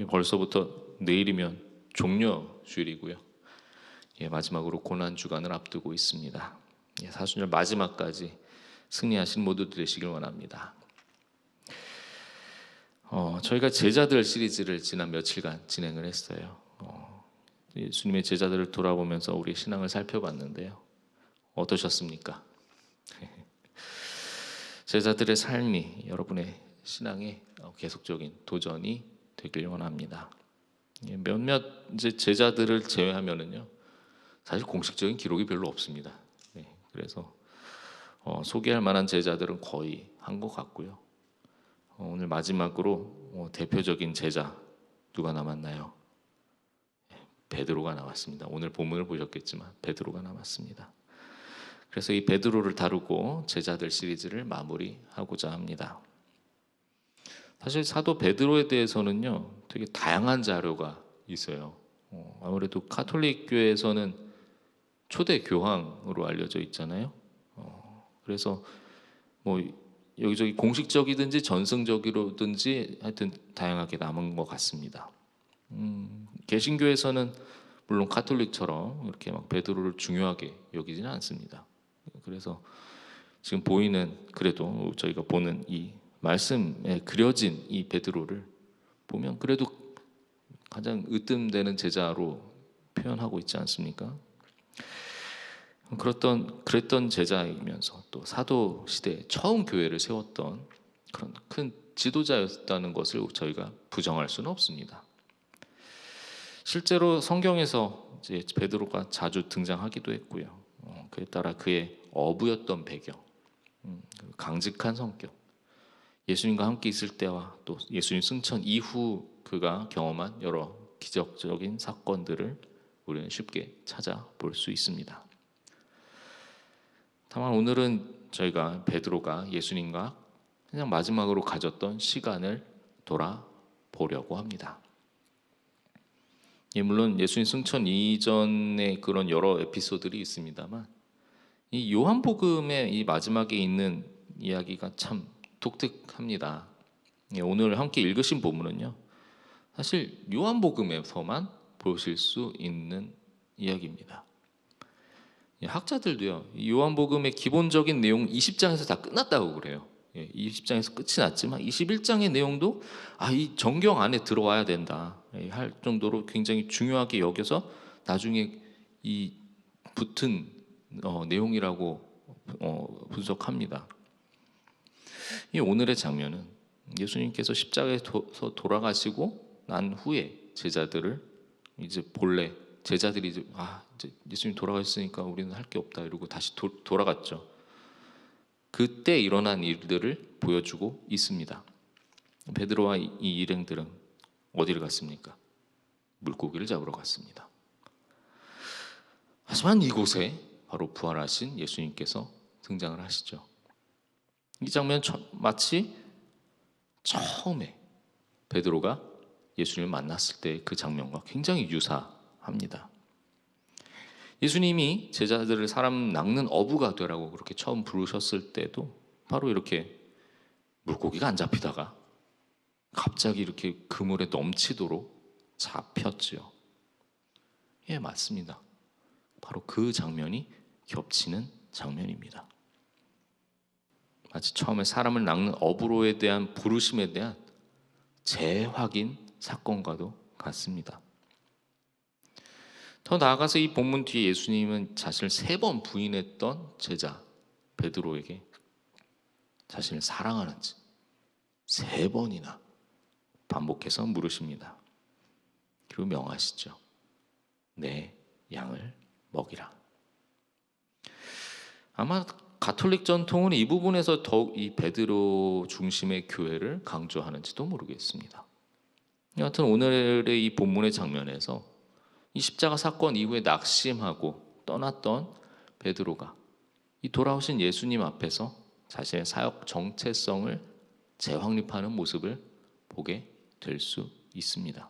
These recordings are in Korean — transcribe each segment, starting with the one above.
벌써부터 내일이면 종려 주일이고요. 마지막으로 고난 주간을 앞두고 있습니다. 사순절 마지막까지 승리하신 모두 되시길 원합니다. 저희가 제자들 시리즈를 지난 며칠간 진행을 했어요. 예수님의 제자들을 돌아보면서 우리 신앙을 살펴봤는데요. 어떠셨습니까? 제자들의 삶이 여러분의 신앙에 계속적인 도전이 되길 원합니다. 몇몇 이제 제자들을 제외하면은요, 사실 공식적인 기록이 별로 없습니다. 그래서 소개할 만한 제자들은 거의 한 것 같고요. 오늘 마지막으로 대표적인 제자 누가 남았나요? 베드로가 남았습니다. 오늘 본문을 보셨겠지만 베드로가 남았습니다. 그래서 이 베드로를 다루고 제자들 시리즈를 마무리하고자 합니다. 사실 사도 베드로에 대해서는요, 되게 다양한 자료가 있어요. 아무래도 가톨릭 교회에서는 초대 교황으로 알려져 있잖아요. 그래서 뭐 여기저기 공식적이든지 전승적이든지 하여튼 다양하게 남은 것 같습니다. 개신교에서는 물론 가톨릭처럼 이렇게 막 베드로를 중요하게 여기지는 않습니다. 그래서 지금 보이는, 그래도 저희가 보는 이 말씀에 그려진 이 베드로를 보면 그래도 가장 으뜸되는 제자로 표현하고 있지 않습니까? 그랬던 제자이면서 또 사도 시대에 처음 교회를 세웠던 그런 큰 지도자였다는 것을 저희가 부정할 수는 없습니다. 실제로 성경에서 이제 베드로가 자주 등장하기도 했고요. 그에 따라 그의 어부였던 배경, 강직한 성격, 예수님과 함께 있을 때와 또 예수님 승천 이후 그가 경험한 여러 기적적인 사건들을 우리는 쉽게 찾아볼 수 있습니다. 다만 오늘은 저희가 베드로가 예수님과 그냥 마지막으로 가졌던 시간을 돌아보려고 합니다. 물론 예수님 승천 이전에 그런 여러 에피소드들이 있습니다만 이 요한복음의 이 마지막에 있는 이야기가 참 독특합니다. 오늘 함께 읽으신 본문은요, 사실 요한복음에서만 보실 수 있는 이야기입니다. 학자들도요, 요한복음의 기본적인 내용 20장에서 다 끝났다고 그래요. 20장에서 끝이 났지만 21장의 내용도 이 정경 안에 들어와야 된다 할 정도로 굉장히 중요하게 여겨서 나중에 이 붙은 내용이라고 분석합니다. 이 오늘의 장면은 예수님께서 십자가에서 돌아가시고 난 후에 제자들을 이제 본래 제자들이 이제 예수님 돌아가셨으니까 우리는 할 게 없다 이러고 다시 돌아갔죠. 그때 일어난 일들을 보여주고 있습니다. 베드로와 이 일행들은 어디를 갔습니까? 물고기를 잡으러 갔습니다. 하지만 이곳에 바로 부활하신 예수님께서 등장을 하시죠. 이 장면 마치 처음에 베드로가 예수님을 만났을 때 그 장면과 굉장히 유사합니다. 예수님이 제자들을 사람 낚는 어부가 되라고 그렇게 처음 부르셨을 때도 바로 이렇게 물고기가 안 잡히다가 갑자기 이렇게 그물에 넘치도록 잡혔지요. 맞습니다. 바로 그 장면이 겹치는 장면입니다. 마치 처음에 사람을 낚는 어부로에 대한 부르심에 대한 재확인 사건과도 같습니다. 더 나아가서 이 본문 뒤에 예수님은 자신을 3번 부인했던 제자 베드로에게 자신을 사랑하는지 3번이나 반복해서 물으십니다. 그리고 명하시죠. 내 양을 먹이라. 아마 가톨릭 전통은 이 부분에서 더욱 이 베드로 중심의 교회를 강조하는지도 모르겠습니다. 여하튼 오늘의 이 본문의 장면에서 이 십자가 사건 이후에 낙심하고 떠났던 베드로가 이 돌아오신 예수님 앞에서 자신의 사역 정체성을 재확립하는 모습을 보게 될 수 있습니다.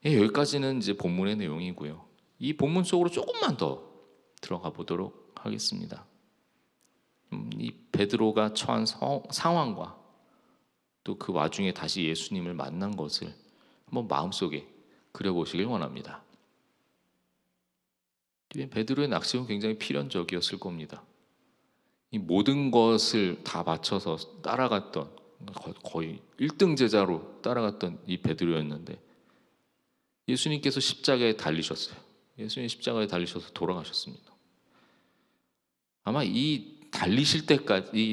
여기까지는 이제 본문의 내용이고요. 이 본문 속으로 조금만 더 들어가 보도록 하겠습니다. 이 베드로가 처한 상황과 또 그 와중에 다시 예수님을 만난 것을 한번 마음속에 그려보시길 원합니다. 베드로의 낙심은 굉장히 필연적이었을 겁니다. 이 모든 것을 다 바쳐서 따라갔던, 거의 1등 제자로 따라갔던 이 베드로였는데 예수님께서 십자가에 달리셨어요. 예수님 십자가에 달리셔서 돌아가셨습니다. 아마 이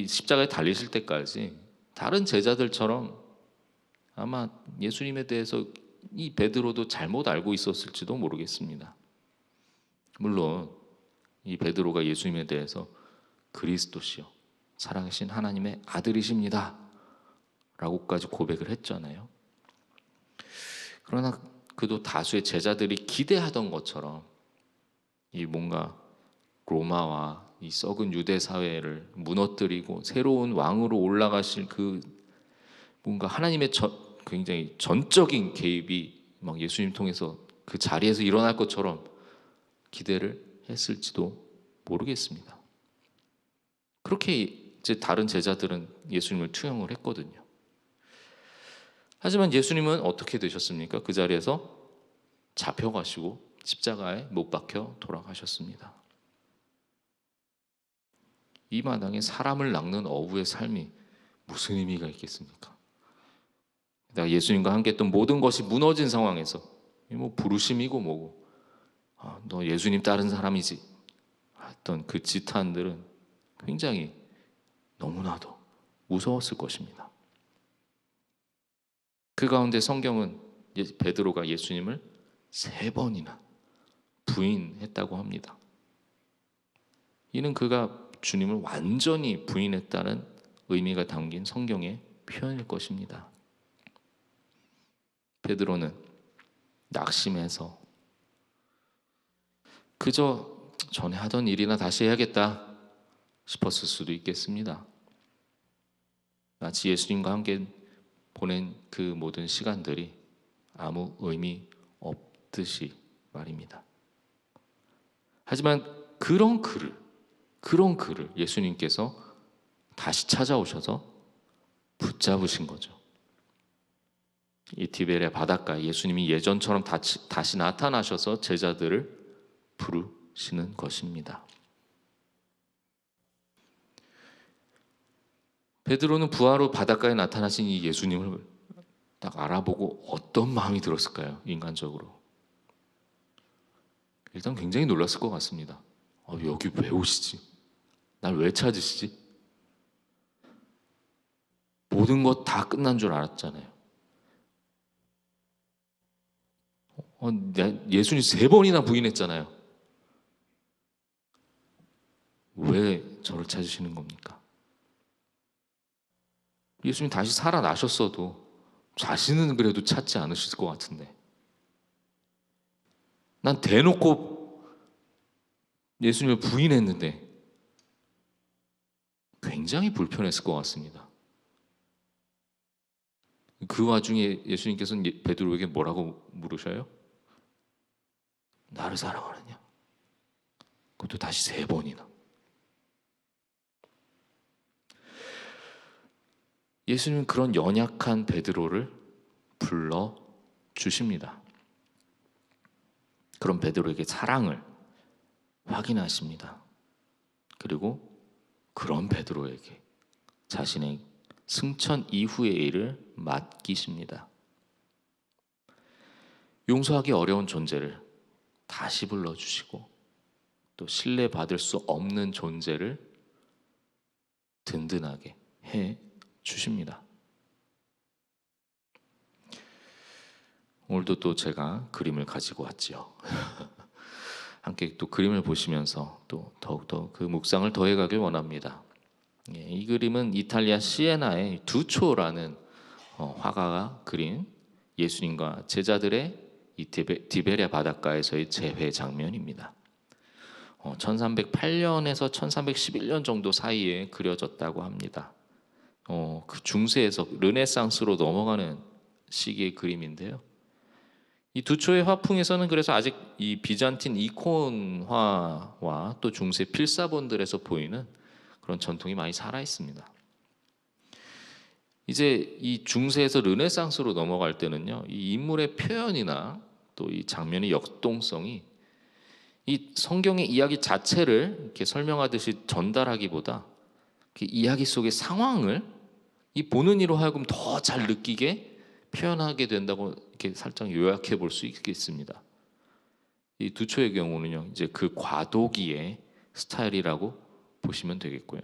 십자가에 달리실 때까지 다른 제자들처럼 아마 예수님에 대해서 이 베드로도 잘못 알고 있었을지도 모르겠습니다. 물론 이 베드로가 예수님에 대해서 그리스도시요 살아계신 하나님의 아들이십니다 라고까지 고백을 했잖아요. 그러나 그도 다수의 제자들이 기대하던 것처럼 이 뭔가 로마와 이 썩은 유대 사회를 무너뜨리고 새로운 왕으로 올라가실 그 뭔가 하나님의 굉장히 전적인 개입이 막 예수님 통해서 그 자리에서 일어날 것처럼 기대를 했을지도 모르겠습니다. 그렇게 이제 다른 제자들은 예수님을 투영을 했거든요. 하지만 예수님은 어떻게 되셨습니까? 그 자리에서 잡혀가시고 십자가에 못 박혀 돌아가셨습니다. 이 마당에 사람을 낚는 어부의 삶이 무슨 의미가 있겠습니까? 내가 예수님과 함께 했던 모든 것이 무너진 상황에서 뭐 부르심이고 뭐고 너 예수님 따른 사람이지 했던 그 지탄들은 굉장히 너무나도 무서웠을 것입니다. 그 가운데 성경은 베드로가 예수님을 3번이나 부인했다고 합니다. 이는 그가 주님을 완전히 부인했다는 의미가 담긴 성경의 표현일 것입니다. 베드로는 낙심해서 그저 전에 하던 일이나 다시 해야겠다 싶었을 수도 있겠습니다. 마치 예수님과 함께 보낸 그 모든 시간들이 아무 의미 없듯이 말입니다. 하지만 그런 그를 예수님께서 다시 찾아오셔서 붙잡으신 거죠. 이 디베랴 바닷가에 예수님이 예전처럼 다시 나타나셔서 제자들을 부르시는 것입니다. 베드로는 부활 후 바닷가에 나타나신 이 예수님을 딱 알아보고 어떤 마음이 들었을까요? 인간적으로 일단 굉장히 놀랐을 것 같습니다. 여기 왜 오시지? 날 왜 찾으시지? 모든 것 다 끝난 줄 알았잖아요. 예수님 3번이나 부인했잖아요. 왜 저를 찾으시는 겁니까? 예수님 다시 살아나셨어도 자신은 그래도 찾지 않으실 것 같은데 난 대놓고 예수님을 부인했는데 굉장히 불편했을 것 같습니다. 그 와중에 예수님께서는 베드로에게 뭐라고 물으셔요? 나를 사랑하느냐? 그것도 다시 3번이나. 예수님은 그런 연약한 베드로를 불러 주십니다. 그런 베드로에게 사랑을 확인하십니다. 그리고 그런 베드로에게 자신의 승천 이후의 일을 맡기십니다. 용서하기 어려운 존재를 다시 불러주시고 또 신뢰받을 수 없는 존재를 든든하게 해 주십니다. 오늘도 또 제가 그림을 가지고 왔지요. 함께 또 그림을 보시면서 또 더욱더 그 묵상을 더해가길 원합니다. 이 그림은 이탈리아 시에나의 두초라는 화가가 그린 예수님과 제자들의 이 디베랴 바닷가에서의 재회 장면입니다. 1308년에서 1311년 정도 사이에 그려졌다고 합니다. 그 중세에서 르네상스로 넘어가는 시기의 그림인데요. 이 두초의 화풍에서는 그래서 아직 이 비잔틴 이콘화와 또 중세 필사본들에서 보이는 그런 전통이 많이 살아 있습니다. 이제 이 중세에서 르네상스로 넘어갈 때는요, 이 인물의 표현이나 또 이 장면의 역동성이 이 성경의 이야기 자체를 이렇게 설명하듯이 전달하기보다 그 이야기 속의 상황을 이 보는 이로 하여금 더 잘 느끼게 표현하게 된다고 이렇게 살짝 요약해 볼 수 있겠습니다. 이 두초의 경우는요, 이제 그 과도기의 스타일이라고 보시면 되겠고요.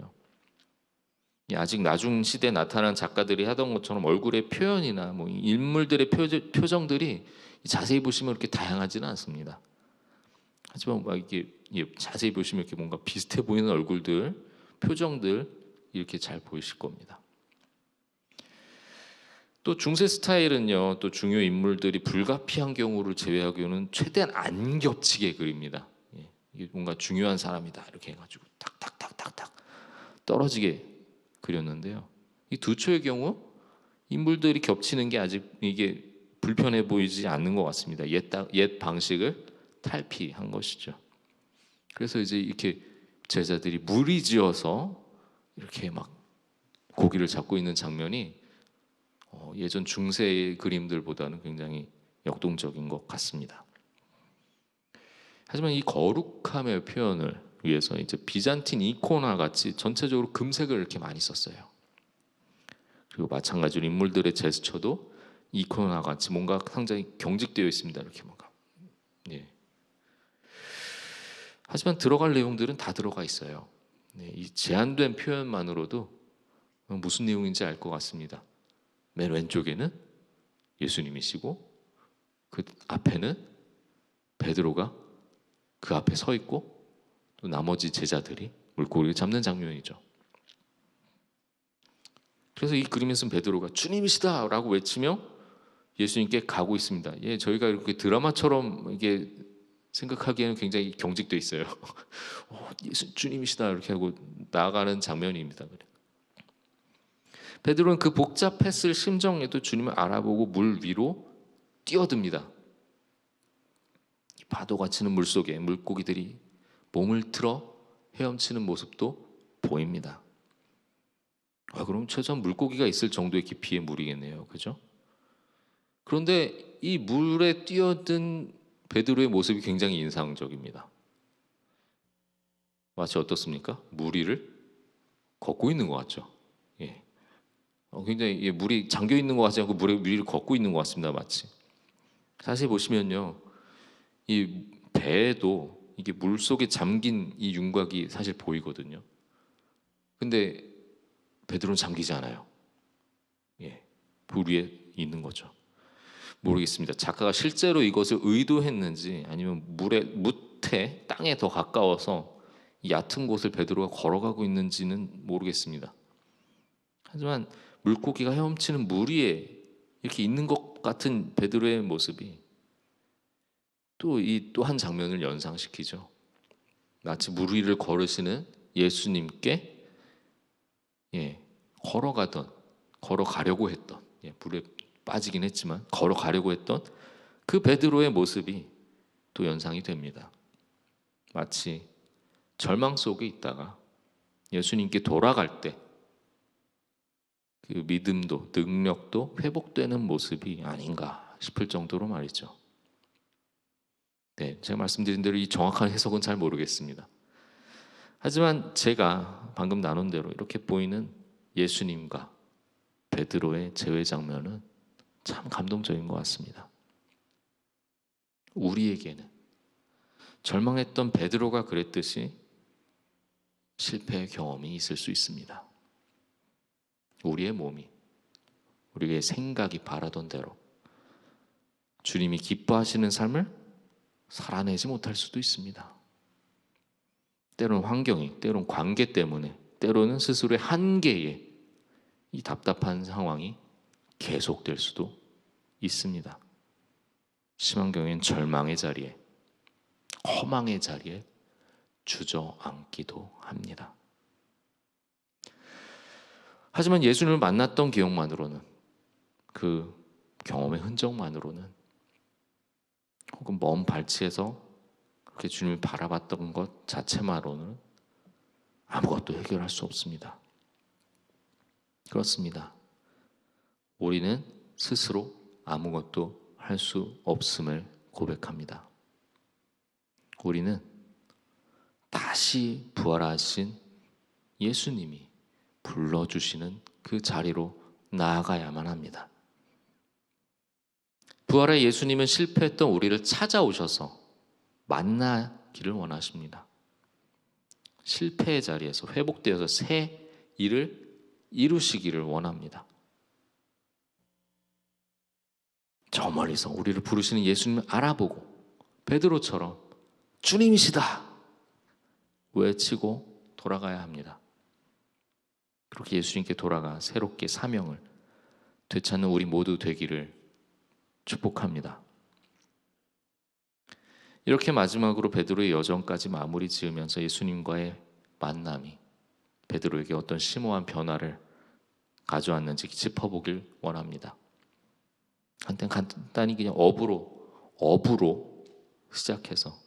아직 나중 시대에 나타난 작가들이 하던 것처럼 얼굴의 표현이나 뭐 인물들의 표정들이 자세히 보시면 그렇게 다양하지는 않습니다. 하지만 막 이게 자세히 보시면 이렇게 뭔가 비슷해 보이는 얼굴들, 표정들 이렇게 잘 보이실 겁니다. 또 중세 스타일은요, 또 중요 인물들이 불가피한 경우를 제외하고는 최대한 안 겹치게 그립니다. 이게 뭔가 중요한 사람이다 이렇게 해가지고 탁탁탁탁탁 떨어지게 그렸는데요. 이 두초의 경우 인물들이 겹치는 게 아직 이게 불편해 보이지 않는 것 같습니다. 옛 방식을 탈피한 것이죠. 그래서 이제 이렇게 제자들이 무리지어서 이렇게 막 고기를 잡고 있는 장면이 예전 중세의 그림들보다는 굉장히 역동적인 것 같습니다. 하지만 이 거룩함의 표현을 위해서 이제 비잔틴 이코나 같이 전체적으로 금색을 이렇게 많이 썼어요. 그리고 마찬가지로 인물들의 제스처도 이코나 같이 뭔가 상당히 경직되어 있습니다. 이렇게 뭔가. 예. 하지만 들어갈 내용들은 다 들어가 있어요. 이 제한된 표현만으로도 무슨 내용인지 알 것 같습니다. 맨 왼쪽에는 예수님이시고 그 앞에는 베드로가 그 앞에 서 있고 또 나머지 제자들이 물고기를 잡는 장면이죠. 그래서 이 그림에서는 베드로가 주님이시다라고 외치며 예수님께 가고 있습니다. 예, 저희가 이렇게 드라마처럼 이게 생각하기에는 굉장히 경직돼 있어요. 예수 주님이시다 이렇게 하고 나아가는 장면입니다. 베드로는 그 복잡했을 심정에도 주님을 알아보고 물 위로 뛰어듭니다. 파도가 치는 물 속에 물고기들이 몸을 틀어 헤엄치는 모습도 보입니다. 그럼 최소한 물고기가 있을 정도의 깊이의 물이겠네요. 그죠? 그런데 이 물에 뛰어든 베드로의 모습이 굉장히 인상적입니다. 마치 어떻습니까? 물 위를 걷고 있는 것 같죠? 예. 굉장히 물이 잠겨 있는 것 같지 않고 물에 위를 걷고 있는 것 같습니다. 마치. 자세히 보시면요, 이 배에도 이게 물 속에 잠긴 이 윤곽이 사실 보이거든요. 근데 베드로는 잠기지 않아요. 예, 물 위에 있는 거죠. 모르겠습니다. 작가가 실제로 이것을 의도했는지 아니면 무태 땅에 더 가까워서 얕은 곳을 베드로가 걸어가고 있는지는 모르겠습니다. 하지만 물고기가 헤엄치는 물 위에 이렇게 있는 것 같은 베드로의 모습이 또 한 장면을 연상시키죠. 마치 물 위를 걸으시는 예수님께 걸어가려고 했던 물에 빠지긴 했지만 걸어가려고 했던 그 베드로의 모습이 또 연상이 됩니다. 마치 절망 속에 있다가 예수님께 돌아갈 때 그 믿음도 능력도 회복되는 모습이 아닌가 싶을 정도로 말이죠. 네, 제가 말씀드린 대로 이 정확한 해석은 잘 모르겠습니다. 하지만 제가 방금 나눈 대로 이렇게 보이는 예수님과 베드로의 재회 장면은 참 감동적인 것 같습니다. 우리에게는 절망했던 베드로가 그랬듯이 실패의 경험이 있을 수 있습니다. 우리의 몸이, 우리의 생각이 바라던 대로 주님이 기뻐하시는 삶을 살아내지 못할 수도 있습니다. 때로는 환경이, 때로는 관계 때문에, 때로는 스스로의 한계에 이 답답한 상황이 계속될 수도 있습니다. 심한 경우에는 절망의 자리에, 허망의 자리에 주저앉기도 합니다. 하지만 예수님을 만났던 기억만으로는, 그 경험의 흔적만으로는, 혹은 먼 발치에서 그렇게 주님을 바라봤던 것 자체만으로는 아무것도 해결할 수 없습니다. 그렇습니다. 우리는 스스로 아무것도 할 수 없음을 고백합니다. 우리는 다시 부활하신 예수님이 불러주시는 그 자리로 나아가야만 합니다. 부활의 예수님은 실패했던 우리를 찾아오셔서 만나기를 원하십니다. 실패의 자리에서 회복되어서 새 일을 이루시기를 원합니다. 저 멀리서 우리를 부르시는 예수님을 알아보고 베드로처럼 주님이시다 외치고 돌아가야 합니다. 그렇게 예수님께 돌아가 새롭게 사명을 되찾는 우리 모두 되기를 축복합니다. 이렇게 마지막으로 베드로의 여정까지 마무리 지으면서 예수님과의 만남이 베드로에게 어떤 심오한 변화를 가져왔는지 짚어보길 원합니다. 간단히 그냥 업으로 시작해서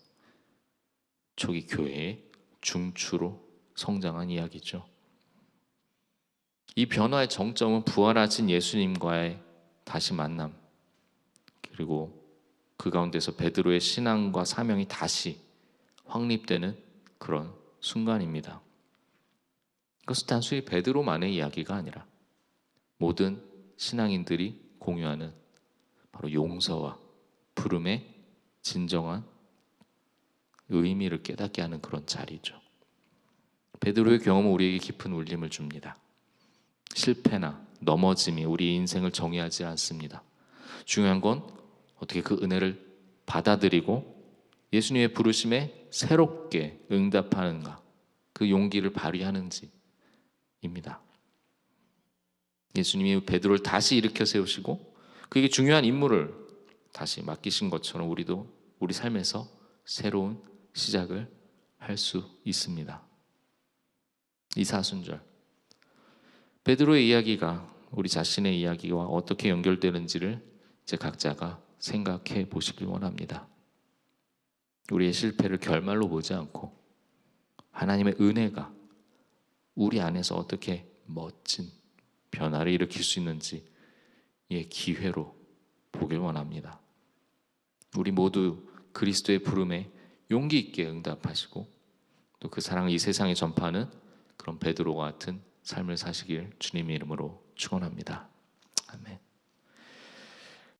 초기 교회의 중추로 성장한 이야기죠. 이 변화의 정점은 부활하신 예수님과의 다시 만남, 그리고 그 가운데서 베드로의 신앙과 사명이 다시 확립되는 그런 순간입니다. 그것은 단순히 베드로만의 이야기가 아니라 모든 신앙인들이 공유하는 바로 용서와 부름의 진정한 의미를 깨닫게 하는 그런 자리죠. 베드로의 경험은 우리에게 깊은 울림을 줍니다. 실패나 넘어짐이 우리 인생을 정의하지 않습니다. 중요한 건 어떻게 그 은혜를 받아들이고 예수님의 부르심에 새롭게 응답하는가, 그 용기를 발휘하는지입니다. 예수님이 베드로를 다시 일으켜 세우시고 그에게 중요한 임무를 다시 맡기신 것처럼 우리도 우리 삶에서 새로운 시작을 할 수 있습니다. 이사순절, 베드로의 이야기가 우리 자신의 이야기와 어떻게 연결되는지를 이제 각자가 생각해 보시길 원합니다. 우리의 실패를 결말로 보지 않고 하나님의 은혜가 우리 안에서 어떻게 멋진 변화를 일으킬 수 있는지의 기회로 보길 원합니다. 우리 모두 그리스도의 부름에 용기 있게 응답하시고 또 그 사랑을 이 세상에 전파하는 그런 베드로와 같은 삶을 사시길 주님의 이름으로 축원합니다. 아멘.